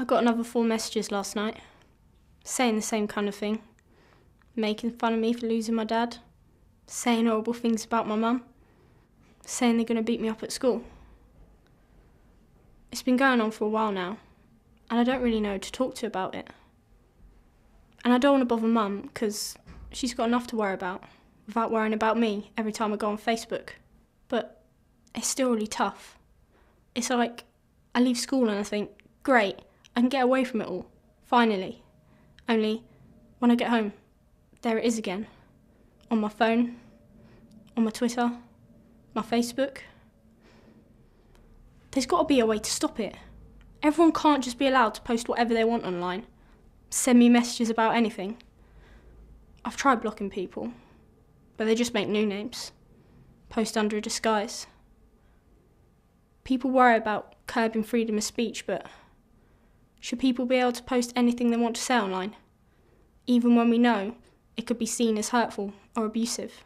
I got another 4 messages last night, saying the same kind of thing, making fun of me for losing my dad, saying horrible things about my mum, saying they're going to beat me up at school. It's been going on for a while now, and I don't really know who to talk to about it. And I don't want to bother Mum, because she's got enough to worry about, without worrying about me every time I go on Facebook. But it's still really tough. It's like, I leave school and I think, great, I can get away from it all, finally. Only, when I get home, there it is again. On my phone, on my Twitter, my Facebook. There's got to be a way to stop it. Everyone can't just be allowed to post whatever they want online. Send me messages about anything. I've tried blocking people, but they just make new names. Post under a disguise. People worry about curbing freedom of speech, but should people be able to post anything they want to say online, even when we know it could be seen as hurtful or abusive?